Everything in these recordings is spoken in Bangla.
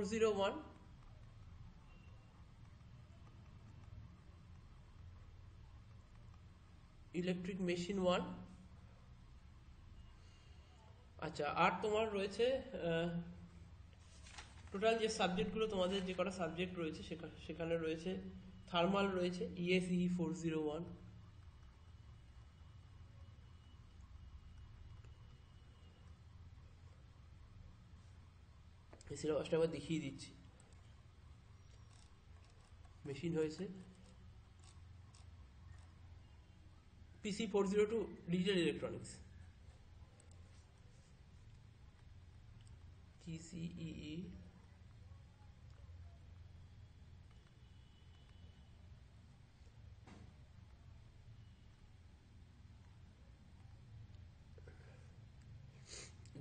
PC401, electric machine 1। আচ্ছা, আর তোমার রয়েছে টোটাল যে সাবজেক্টগুলো, তোমাদের যে কটা সাবজেক্ট রয়েছে সেখানে রয়েছে থার্মাল রয়েছে ESEE 401, এই সিলেবাসটা আবার দেখিয়ে দিচ্ছি। মেশিন হয়েছে PC402 digital electronics, TCEE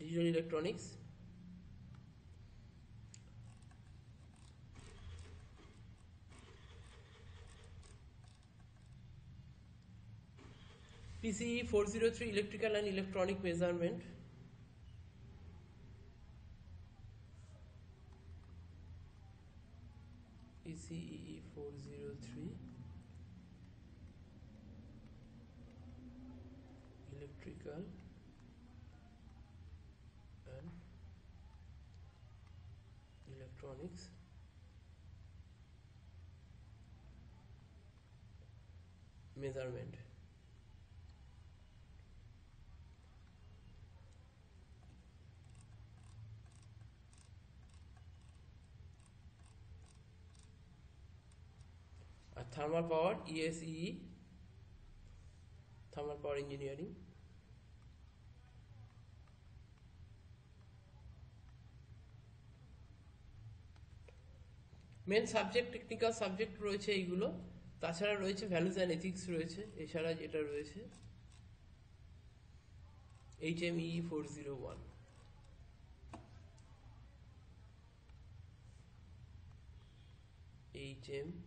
digital electronics, PCE 403 electrical and electronic measurement, PCEE 403 electrical and electronics measurement। আর thermal power ESEE thermal power engineering. Main subject technical subject রয়েছে এইগুলো, তাছাড়া রয়েছে ভ্যালুজ অ্যান্ড এথিক্স রয়েছে, এছাড়া যেটা রয়েছে HMEE 401, HMEE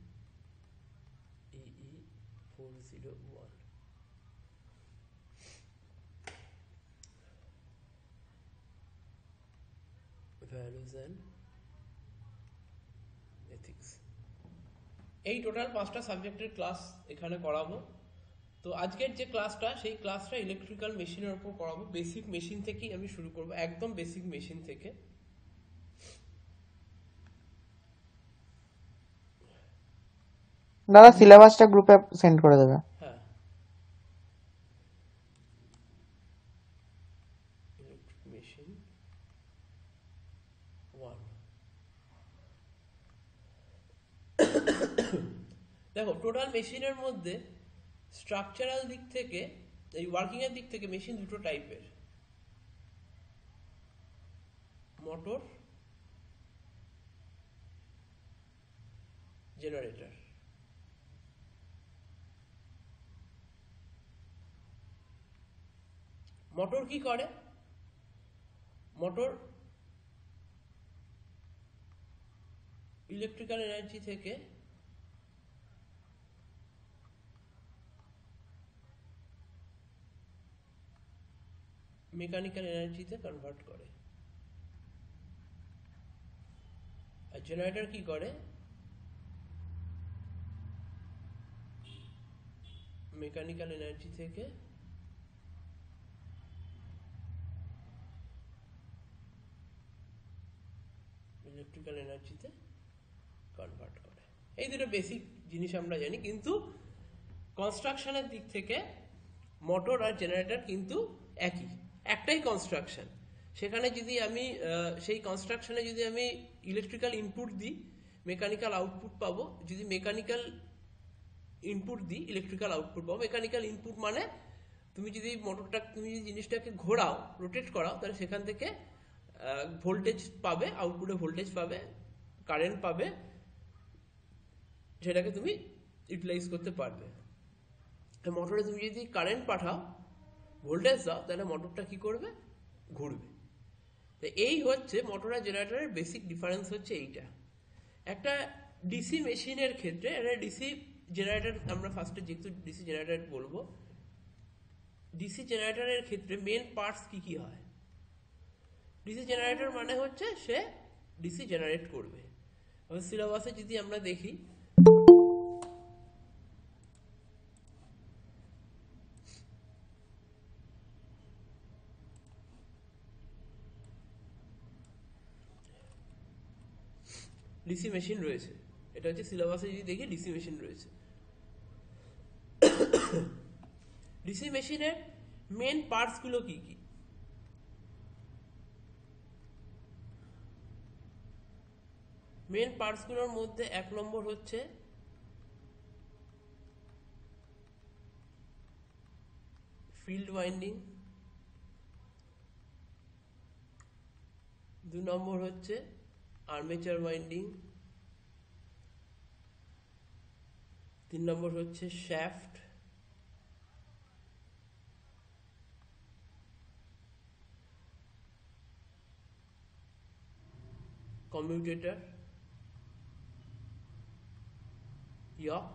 401, values and ethics. এই টোটাল 5টা সাবজেক্টের ক্লাস এখানে করাবো। তো আজকের যে ক্লাসটা, সেই ক্লাসটা ইলেকট্রিক্যাল মেশিনের উপর করাবো। বেসিক মেশিন থেকেই আমি শুরু করব, একদম বেসিক মেশিন থেকে। দাদা সিলেবাসটা গ্রুপে সেন্ড করে দেবে। হ্যাঁ, ইলেকট্রিক মেশিন 1। দেখো, টোটাল মেশিনের মধ্যে স্ট্রাকচারাল দিক থেকে, এই ওয়ার্কিং এর দিক থেকে মেশিন দুটো টাইপের, মোটর, জেনারেটর। মোটর কি করে? মোটর ইলেকট্রিক্যাল এনার্জি থেকে মেকানিক্যাল এনার্জিতে কনভার্ট করে। আর জেনারেটর কি করে? মেকানিক্যাল এনার্জি থেকে ইলেকট্রিক্যাল এনার্জিতে কনভার্ট করে। এই দুটো বেসিক জিনিস আমরা জানি, কিন্তু কনস্ট্রাকশনের দিক থেকে মোটর আর জেনারেটর কিন্তু একটাই কনস্ট্রাকশন। সেখানে যদি আমি সেই কনস্ট্রাকশনে যদি আমি ইলেকট্রিক্যাল ইনপুট দিই, মেকানিক্যাল আউটপুট পাবো। যদি মেকানিক্যাল ইনপুট দিই, ইলেকট্রিক্যাল আউটপুট পাবো। মেকানিক্যাল ইনপুট মানে তুমি যদি জিনিসটাকে ঘোরাও, রোটেট করাও, তাহলে সেখান থেকে ভোল্টেজ পাবে, আউটপুটে ভোল্টেজ পাবে, কারেন্ট পাবে, সেটাকে তুমি ইউটিলাইজ করতে পারবে। মোটরে তুমি যদি কারেন্ট পাঠাও, ভোল্টেজ দাও, তাহলে মোটরটা কি করবে? ঘুরবে। তো এই হচ্ছে মোটর আর জেনারেটরের বেসিক ডিফারেন্স হচ্ছে এইটা। একটা ডিসি মেশিনের ক্ষেত্রে, একটা ডিসি জেনারেটর, আমরা ফার্স্টে যেহেতু ডিসি জেনারেটর বলবো, ডিসি জেনারেটরের ক্ষেত্রে মেন পার্টস কি কি হয়? ডিসি জেনারেটর মানে হচ্ছে সে ডিসি জেনারেট করবে। এবার সিলেবাসে যদি আমরা দেখি, ডিসি মেশিন রয়েছে, এটা হচ্ছে সিলেবাসে যদি দেখি ডিসি মেশিন রয়েছে। ডিসি মেশিনের মেন পার্টসগুলো কি কি? মেন পার্টসগুলোর মধ্যে 1 নম্বর হচ্ছে ফিল্ড ওয়াইন্ডিং, 2 নম্বর হচ্ছে আর্মেচার ওয়াইন্ডিং, 3 নম্বর হচ্ছে shaft, 4 commutator, yoke,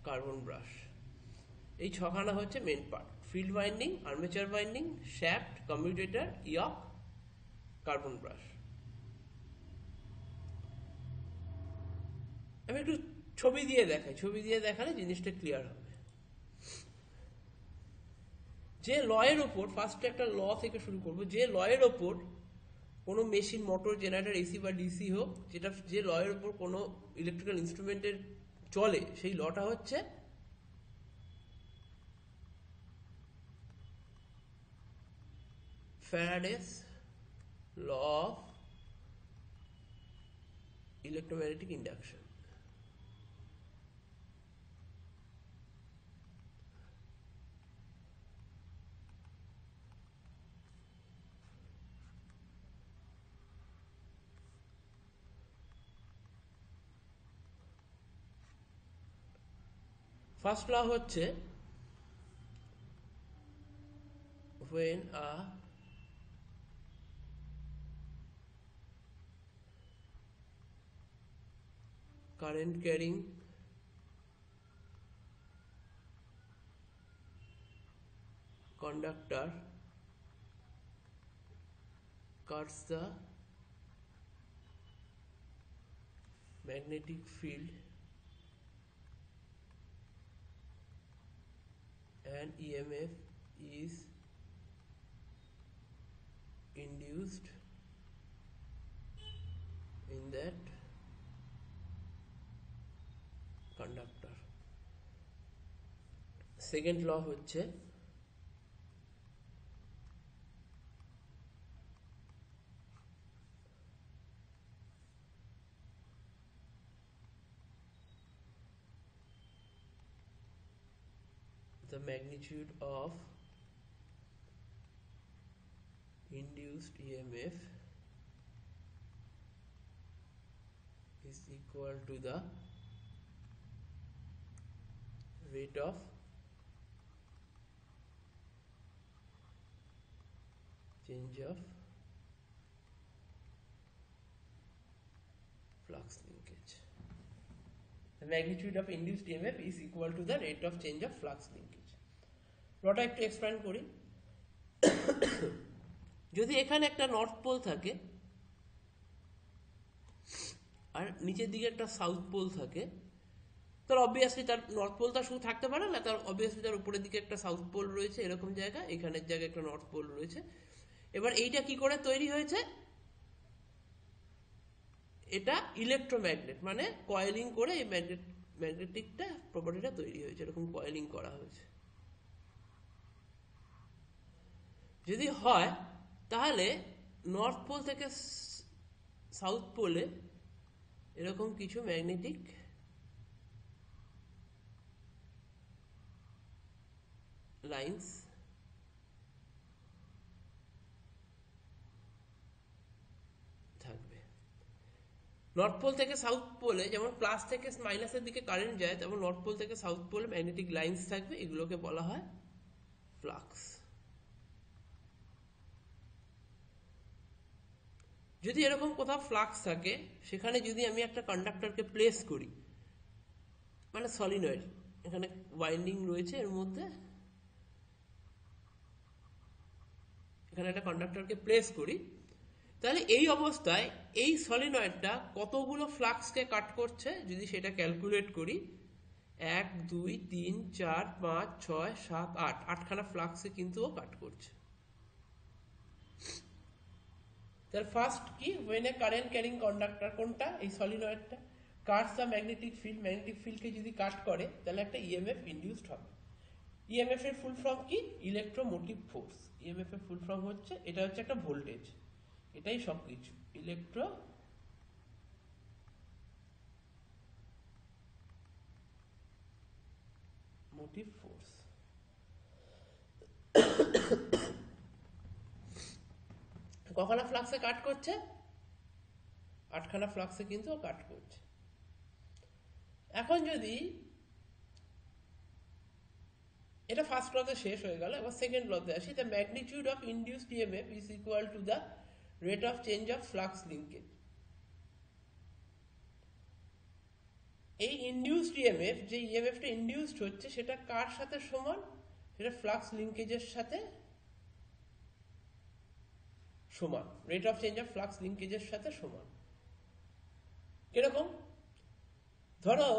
carbon brush. এই 6খানা হচ্ছে main part: field winding, armature winding, shaft, commutator, yoke, carbon brush. আমি একটু ছবি দিয়ে দেখাই, ছবি দিয়ে দেখালে জিনিসটা ক্লিয়ার হবে। যে লয়ের ওপর, ফার্স্টে একটা ল থেকে শুরু করব, যে লয়ের ওপর কোনো মেশিন, মোটর, জেনারেটর, এসি বা ডিসি হোক, যেটা যে লয়ের ওপর কোনো ইলেকট্রিক্যাল ইনস্ট্রুমেন্টের চলে, সেই লটা হচ্ছে Faraday's law of electromagnetic induction. First law হচ্ছে when a current carrying conductor cuts the magnetic field and EMF is induced in that conductor. Second law হচ্ছে the magnitude of induced EMF is equal to the rate of change of flux linkage. The magnitude of induced EMF is equal to the rate of change of flux linkage. লটা একটু এক্সপ্যান্ড করি। যদি এখানে একটা নর্থ পোল থাকে আর নিচের দিকে একটা সাউথ পোল থাকে, তার অবভিয়াসলি তার নর্থ পোলটা শুধু থাকতে পারে না, তার অবভিয়াসলি তার উপরের দিকে একটা সাউথ পোল রয়েছে, এরকম জায়গায়, এখানের জায়গায় একটা নর্থ পোল রয়েছে। এবার এইটা কি করে তৈরি হয়েছে? এটা ইলেকট্রোম্যাগনেট, মানে কয়েলিং করে এই ম্যাগনেটিকটা প্রপার্টিটা তৈরি হয়েছে, এরকম কয়েলিং করা হয়েছে। যদি হয় তাহলে নর্থ পোল থেকে সাউথ পোলে এরকম কিছু ম্যাগনেটিক লাইন্স থাকবে। নর্থ পোল থেকে সাউথ পোলে যেমন প্লাস থেকে মাইনাসের দিকে কারেন্ট যায়, তেমন নর্থ পোল থেকে সাউথ পোলে ম্যাগনেটিক লাইন্স থাকবে, এগুলোকে বলা হয় ফ্লাক্স। যদি এরকম কোথাও ফ্লাক্স থাকে, সেখানে যদি আমি একটা কন্ডাক্টরকে প্লেস করি, মানে সলিনয়েড, এখানে ওয়াইন্ডিং রয়েছে, এর মধ্যে এখানে একটা কন্ডাক্টরকে প্লেস করি, তাহলে এই অবস্থায় এই সলিনয়েডটা কতগুলো ফ্লাক্সকে কাট করছে যদি সেটা ক্যালকুলেট করি, 1 2 3 4 5 6 7 8, আটখানা ফ্লাক্সে কিন্তু ও কাট করছে। তার ফার্স্ট কি, when a current carrying conductor, কোনটা, এই সলিনয়েডটা, cuts the magnetic field, magnetic ফিল্ডকে যদি কাট করে তাহলে একটা ইএমএফ ইনডিউসড হবে। ইএমএফ এর ফুল ফর্ম কি, ইলেকট্রোমোটিভ ফোর্স। ইএমএফ এর ফুল ফর্ম হচ্ছে, এটা হচ্ছে একটা ভোল্টেজ, এটাই সবকিছু, ইলেকট্রো মোটিভ ফোর্স। কখানা ফ্লাক্সে কাট করছে, আটখানা ফ্লাক্সে কিন্তু কাট করছে। এখন যদি এটা ফার্স্ট লতে শেষ হয়ে গেল, এবার সেকেন্ড লতে আসি। The magnitude of induced EMF is equal to the rate of change of flux linkage. এই ইনডিউসড ইএমএফ, যে ইএমএফটা ইনডিউসড হচ্ছে সেটা কার সাথে সমান, সেটা ফ্লাক্স লিঙ্কেজের সাথে সমান, rate of change of flux লিঙ্কেজের সাথে সমান। কিরকম, ধরো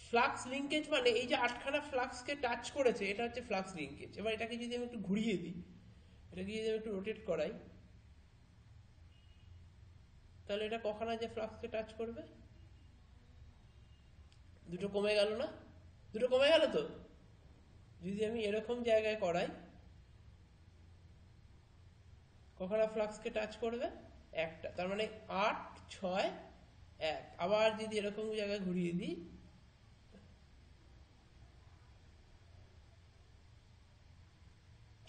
ফ্লাক্স লিঙ্কেজ মানে এই যে আটখানা ফ্লাক্সকে টাচ করেছে, এটা হচ্ছে ফ্লাক্স লিঙ্কেজ। এবার এটাকে যদি আমি একটু ঘুরিয়ে দিই, এটাকে যদি আমি একটু রোটেট করাই, তাহলে এটা কখানা যে ফ্লাক্সকে টাচ করবে, দুটো কমে গেল না, দুটো কমে গেল তো। যদি আমি এরকম জায়গায় করাই, কখানা ফ্লাক্সকে টাচ করবে, একটা, তার মানে 8 6 1। আবার যদি এরকম জায়গায় ঘুরিয়ে দিই,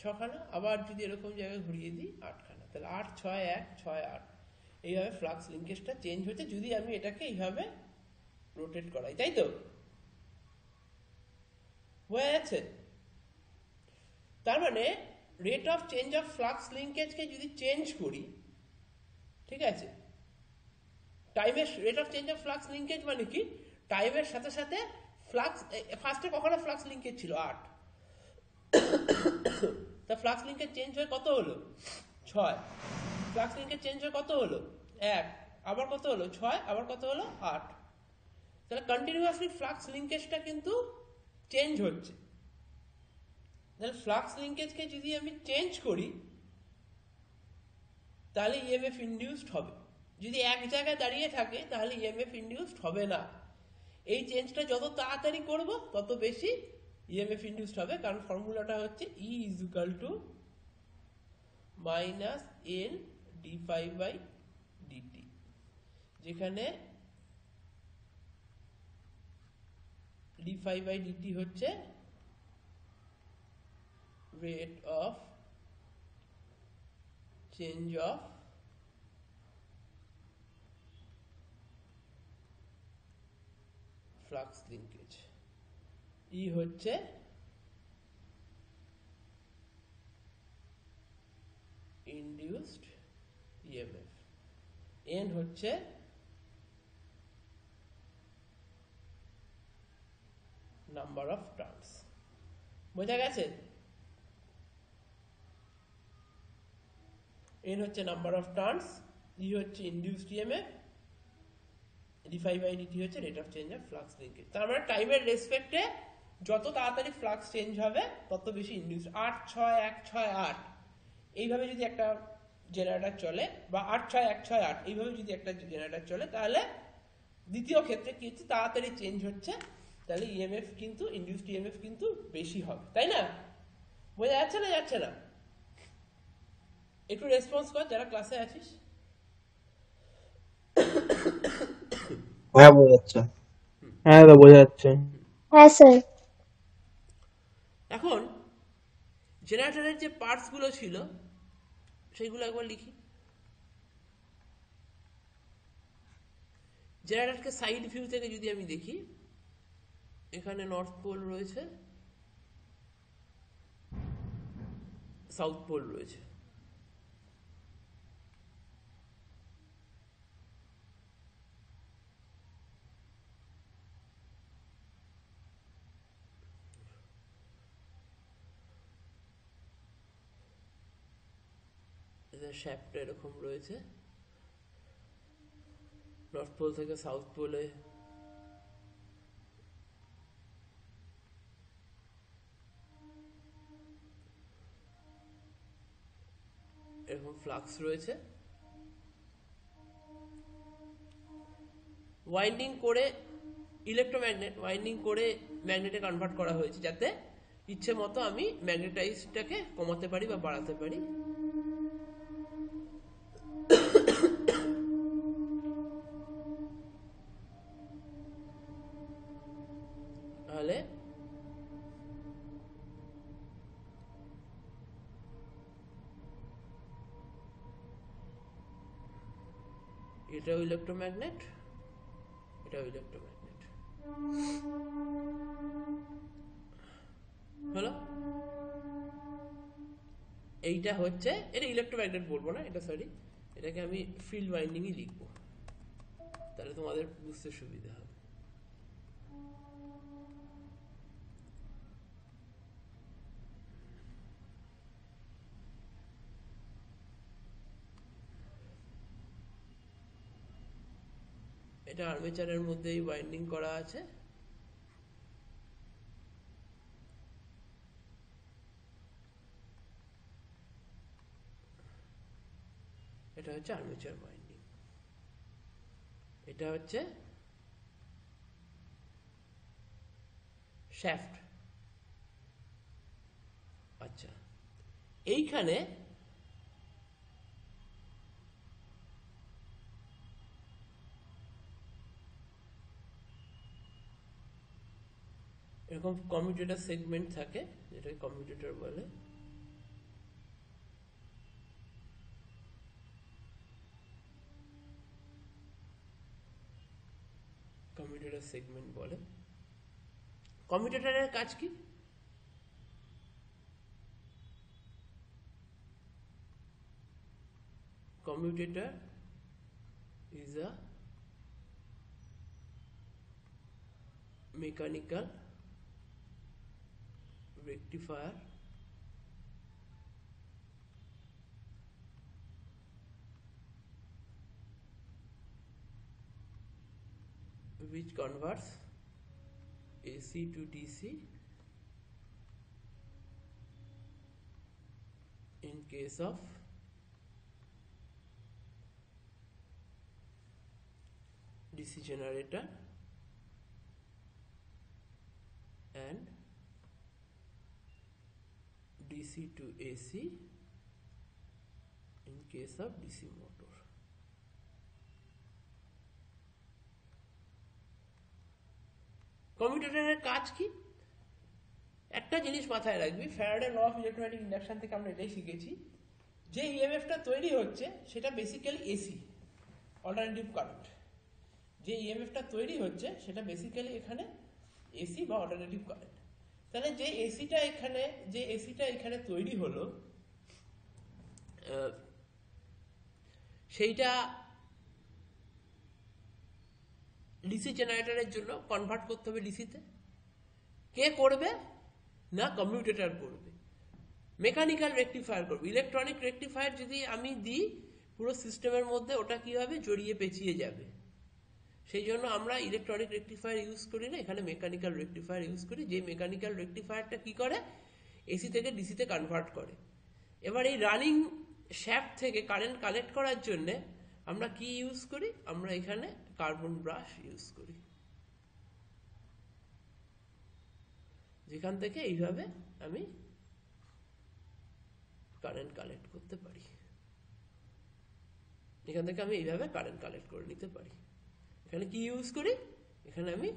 ছখানা, আবার যদি এরকম জায়গায় ঘুরিয়ে দিই 8খানা, তাহলে 8 6 1 6 8। এইভাবে ফ্লাক্স লিঙ্কেজটা চেঞ্জ হচ্ছে যদি আমি এটাকে এইভাবে রোটেট করাই, তাই তো, হয়ে যাচ্ছে। তার মানে rate of change of flux লিঙ্কেজকে যদি চেঞ্জ করি, ঠিক আছে, টাইমের rate of change of flux linkage মানে কি, টাইমের সাথে সাথে ফ্লাক্স, ফার্স্টে কখনো ফ্লাক্স লিঙ্কেজ ছিল 8, তা ফ্লাক্স লিঙ্কেজ চেঞ্জ হয়ে কত হলো 6, ফ্লাক্স লিঙ্কেজ চেঞ্জ হয়ে কত হলো 1, আবার কত হলো 6, আবার কত হলো 8। তাহলে কন্টিনিউয়াসলি ফ্লাক্স লিঙ্কেজটা কিন্তু চেঞ্জ হচ্ছে। তাহলে ফ্লাক্স লিঙ্কেজকে যদি আমি চেঞ্জ করি তাহলে ইএমএফ ইনডিউসড হবে। যদি এক জায়গায় দাঁড়িয়ে থাকে তাহলে ইএমএফ ইনডিউসড হবে না। এই চেঞ্জটা যত তাড়াতাড়ি করব তত বেশি ইএমএফ ইনডিউসড হবে, কারণ ফর্মুলাটা হচ্ছে E is equal to minus N d phi by dt, যেখানে ডি ফাই বাই ডিটি হচ্ছে rate of change of flux linkage, E হচ্ছে ইনডিউসড ইএমএফ, এন হচ্ছে নাম্বার অফ টার্নস। বোঝা গেছে? এন হচ্ছে নাম্বার অফ টার্নস, ই হচ্ছে induced EMF, d phi by dt হচ্ছে rate of change of flux linkage. তার মানে টাইমের রেসপেক্টে যত তাড়াতাড়ি ফ্লাক্স চেঞ্জ হবে তত বেশি ইনডিউস। 8 6 1 6 8 এইভাবে যদি একটা জেনারেটর চলে, বা 8 6 1 6 8 এইভাবে যদি একটা জেনারেটর চলে, তাহলে দ্বিতীয় ক্ষেত্রে কি হচ্ছে, তাড়াতাড়ি চেঞ্জ হচ্ছে, তাহলে ইএমএফ কিন্তু, ইনডিউসড ইএমএফ কিন্তু বেশি হবে, তাই না? বোঝা যাচ্ছে না, যাচ্ছে না? একটু রেসপন্স কর যারা ক্লাসে আছিস। হ্যাঁ বোঝা যাচ্ছে, হ্যাঁ দাদা বোঝা যাচ্ছে। হ্যাঁ স্যার। এখন জেনারেটরের যে পার্টস গুলো ছিল সেইগুলো একবার লিখি। জেনারেটরকে সাইড ভিউ থেকে যদি আমি দেখি, এখানে নর্থ পোল রয়েছে, সাউথ পোল রয়েছে। এদের শ্যাফটটা এরকম রয়েছে, নর্থ পোল থেকে সাউথ পোলে এরকম ফ্লাক্স রয়েছে। ওয়াইন্ডিং করে ইলেকট্রোম্যাগনেট ওয়াইন্ডিং করে ম্যাগনেটে কনভার্ট করা হয়েছে, যাতে ইচ্ছে মতো আমি ম্যাগনেটাইজটাকে কমাতে পারি বা বাড়াতে পারি। তাহলে এটাও ইলেকট্রোম্যাগনেট, এটাও ইলেকট্রোম্যাগনেট হলো। এইটা হচ্ছে, এটা ইলেকট্রোম্যাগনেট বলবো না, এটা সরি, এটাকে আমি ফিল্ড ওয়াইন্ডিংই লিখবো, তাহলে তোমাদের বুঝতে সুবিধা হবে। এটা আর্মেচারের মধ্যেই ওয়াইন্ডিং করা আছে। এটা হচ্ছে আর্মেচার ওয়াইন্ডিং, এটা হচ্ছে শ্যাফট। আচ্ছা, এইখানে এরকম কমিউটেটর সেগমেন্ট থাকে, যেটাকে কমিউটেটর বলে। কমিউটেটর সেগমেন্ট বলে। কমিউটেটরের কাজ কি? Commutator is a mechanical rectifier which converts AC to DC in case of DC generator and DC to AC in case of DC motor. কমিউটেটরের কাজ কি? একটা জিনিস মাথায় রাখবি, Faraday law of electromagnetic induction থেকে আমরা এটাই শিখেছি, যে ইএমএফটা তৈরি হচ্ছে সেটা বেসিক্যালি এসি, অল্টারনেটিভ কারেন্ট। যে ইএমএফটা তৈরি হচ্ছে সেটা বেসিক্যালি এখানে এসি বা অল্টারনেটিভ কারেন্ট। তাহলে যে এসিটা এখানে তৈরি হলো, সেইটা ডিসি জেনারেটরের জন্য কনভার্ট করতে হবে ডিসিতে। কে করবে? না কমিউটেটর করবে, মেকানিক্যাল রেকটিফায়ার করবে। ইলেকট্রনিক রেকটিফায়ার যদি আমি দিই পুরো সিস্টেমের মধ্যে, ওটা কি হবে? জড়িয়ে পেঁচিয়ে যাবে। সেই জন্য আমরা ইলেকট্রনিক রেকটিফায়ার ইউজ করি না, এখানে মেকানিক্যাল রেকটিফায়ার ইউজ করি। যে মেকানিক্যাল রেকটিফায়ারটা কি করে? এসি থেকে ডিসিতে কনভার্ট করে। এবার এই রানিং শ্যাফট থেকে কারেন্ট কালেক্ট করার জন্য আমরা কি ইউজ করি? আমরা এখানে কার্বন ব্রাশ ইউজ করি, যেখান থেকে এইভাবে আমি কারেন্ট কালেক্ট করতে পারি, এখান থেকে আমি এইভাবে কারেন্ট কালেক্ট করে নিতে পারি। এখানে কি ইউজ করি? এখানে আমি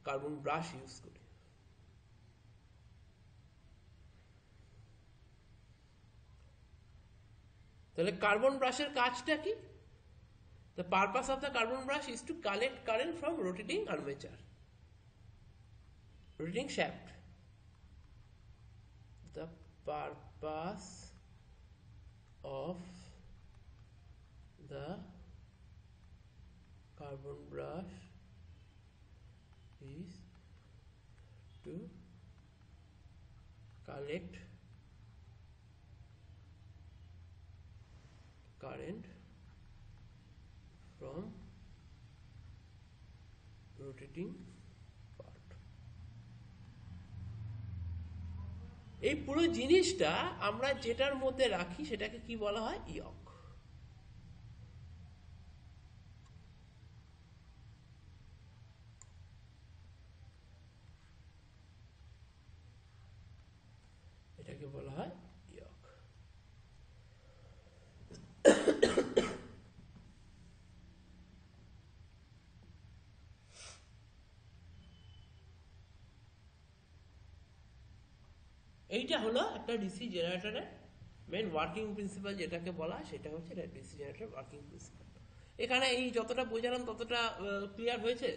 কার্বন ব্রাশ ইউজ করি। তাহলে কার্বন ব্রাশের কাজটা কি? The purpose of the carbon brush is to collect current from rotating armature, rotating shaft. The purpose of the carbon brush is to collect current from rotating part. এই পুরো জিনিসটা আমরা যেটার মধ্যে রাখি সেটাকে কি বলা হয়? ইয়ক। এটাকে বলা হয় ইয়ক। এইটা হলো একটা ডিসি জেনারেটরের মেন ওয়ার্কিং প্রিন্সিপাল, যেটাকে বলা সেটা হচ্ছে ডিসি জেনারেটর ওয়ার্কিং প্রিন্সিপাল। এখানে এই যতটা বোঝালাম ততটা ক্লিয়ার হয়েছে?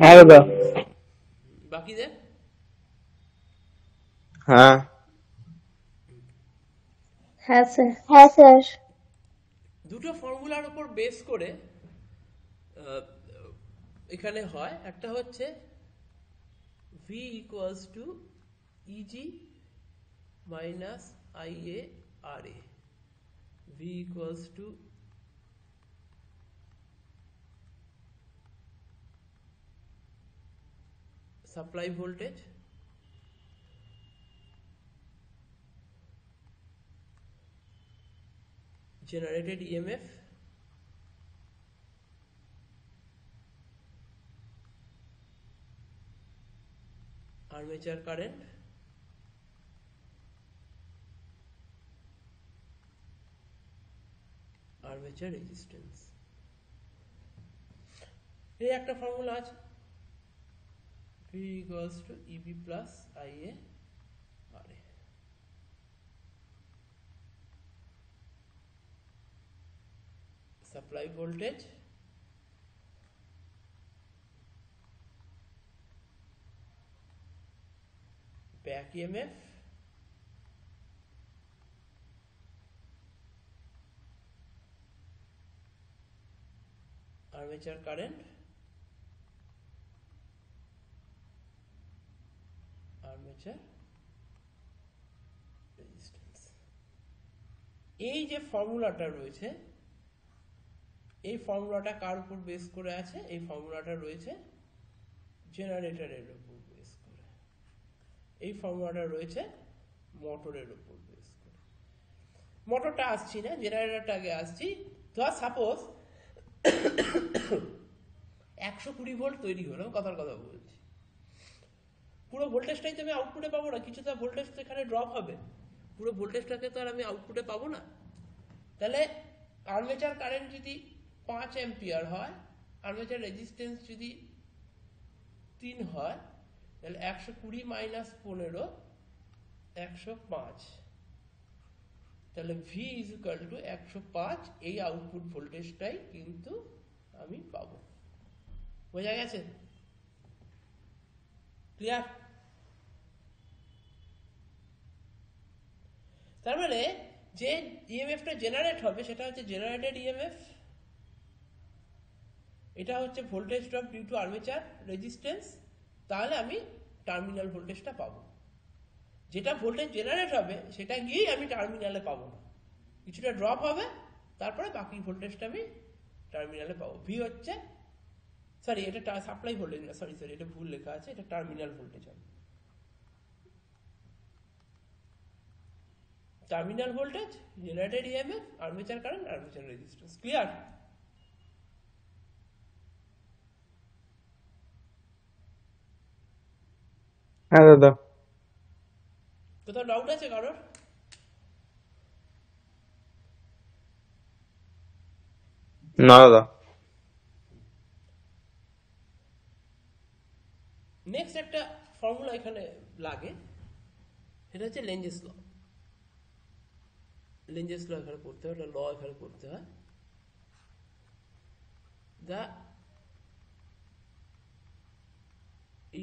হ্যাঁ দাদা। বাকিদের হ্যাঁ হ্যাঁ স্যার। হ্যাঁ স্যার। দুটো ফর্মুলার উপর বেস করে এখানে হয়। একটা হচ্ছে V equals to EG minus IA RA, V equals to supply voltage generated EMF armature current armature resistance। এই একটা ফর্মুলা আছে, V equals to EB plus IA RA। supply voltage back EMF armature current armature resistance। এই যে ফর্মুলাটা রয়েছে, এই ফর্মুলাটা কার উপর বেস করে আছে? এই ফর্মুলাটা রয়েছে জেনারেটরের উপর বেস করে, এই ফর্মুলাটা রয়েছে মোটরের উপর বেস করে। মোটরটা আসছি না, জেনারেটরটা আগে আসছি। ধর সাপোজ 120 ভোল্ট তৈরি হলো, কথার কথা বলছি, পুরো ভোল্টেজটাই তো আমি আউটপুটে পাবো না, কিছুটা ভোল্টেজ তো এখানে ড্রপ হবে, পুরো ভোল্টেজটাকে তো আর আমি আউটপুটে পাবো না। তাহলে আর্মেচার কারেন্ট যদি 5 অ্যাম্পিয়ার হয়, আর্মেচার রেজিস্ট্যান্স যদি 3 হয়, তাহলে 120 মাইনাস 15 105, তাহলে V ইজ ইকুয়াল টু 105। এই আউটপুট ভোল্টেজটাই কিন্তু আমি পাবো। বোঝা গেছে? ক্লিয়ার? তার মানে যে ইএমএফটা জেনারেট হবে সেটা হচ্ছে জেনারেটেড ইএমএফ, এটা হচ্ছে voltage drop due to armature resistance, তাহলে আমি টার্মিনাল ভোল্টেজটা পাবো। যেটা ভোল্টেজ জেনারেট হবে সেটা গিয়েই আমি টার্মিনালে পাবো না, কিছুটা ড্রপ হবে, তারপরে বাকি ভোল্টেজটা আমি টার্মিনালে পাবো। ভি হচ্ছে, সরি এটা সাপ্লাই ভোল্টেজ না, সরি এটা ভুল লেখা আছে, এটা টার্মিনাল ভোল্টেজ হবে। Terminal voltage, generated EMF, armature current, armature resistance. Clear? হ্যাঁ দাদা। কোথাও ডাউট আছে কারোর? না দাদা। নেক্সট একটা ফর্মুলা এখানে লাগে, এটা হচ্ছে লেঞ্জেস ল। লেঞ্জেস ল এখানে পড়তে হয়, ল এখানে পড়তে হয়। The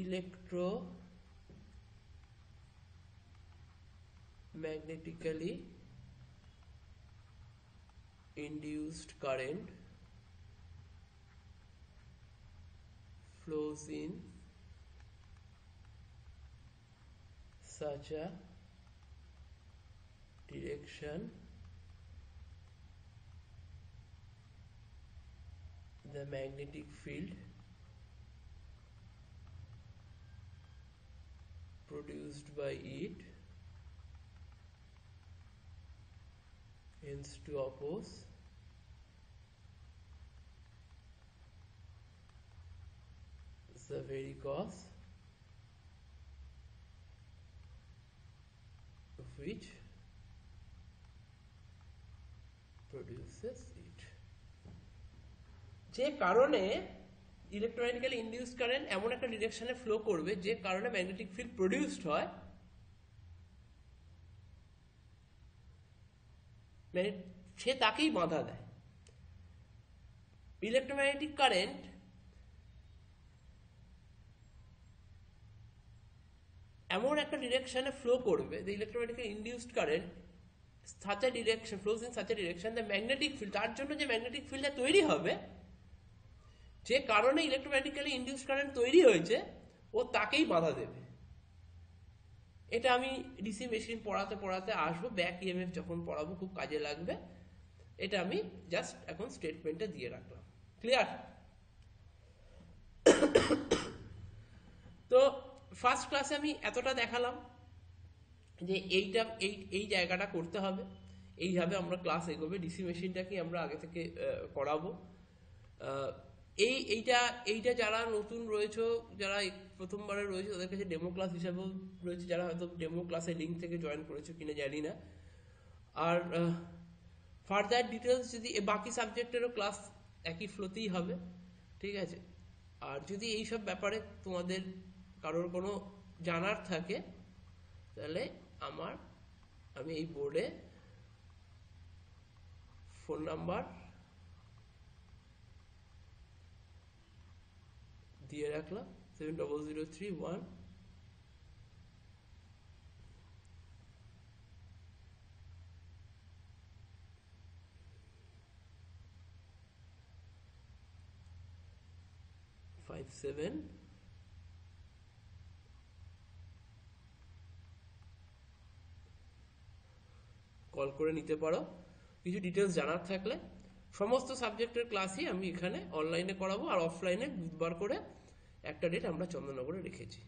electromagnetically induced current flows in such a direction the magnetic field produced by it tends to oppose the very cause which produces it. যে কারণে ইলেকট্রোম্যাগনেটিক্যালি ইনডিউসড কারেন্ট এমন একটা ডিরেকশনে ফ্লো করবে যে কারণে ম্যাগনেটিক ফিল্ড প্রডিউসড হয়, মানে সে তাকেই বাধা দেয়। ইলেকট্রোম্যাগনেটিক কারেন্ট এমন একটা ডিরেকশনে ফ্লো করবে, the electromagnetically induced current such a direction flows in such a direction the magnetic field, তার জন্য যে ম্যাগনেটিক ফিল্ডটা তৈরি হবে, যে কারণে ইলেকট্রোম্যাগনেটিক্যালি ইনডিউসড কারেন্ট তৈরি হয়েছে, ও তাকেই বাধা দেবে। এটা আমি ডিসি মেশিন পড়াতে পড়াতে আসবো, ব্যাক ইএমএফ যখন পড়াবো খুব কাজে লাগবে। এটা আমি জাস্ট এখন স্টেটমেন্টটা দিয়ে রাখলাম। ক্লিয়ার? তো ফার্স্ট ক্লাসে আমি এতটা দেখালাম যে এই জায়গাটা করতে হবে, এইভাবে আমরা ক্লাস এগোবে। ডিসি মেশিনটাকে আমরা আগে থেকে করাবো। এইটা যারা নতুন রয়েছে, যারা প্রথমবারে রয়েছে, তাদের কাছে ডেমো ক্লাস হিসাবেও রয়েছে, যারা হয়তো ডেমো ক্লাসের লিঙ্ক থেকে জয়েন করেছে কিনা জানি না। আর ফার্দার ডিটেলস যদি বাকি সাবজেক্টেরও ক্লাস একই ফ্লোতেই হবে, ঠিক আছে? আর যদি এইসব ব্যাপারে তোমাদের কারোর কোনো জানার থাকে তাহলে আমি এই বোর্ডে ফোন নাম্বার দিয়ে রাখলাম 7003 57 কল করে নিতে পারো। কিছু ডিটেলস জানার থাকলে সমস্ত সাবজেক্টের ক্লাসই আমি এখানে অনলাইনে করাবো, আর অফলাইনে বুধবার করে একটা ডেট আমরা চন্দননগরে রেখেছি।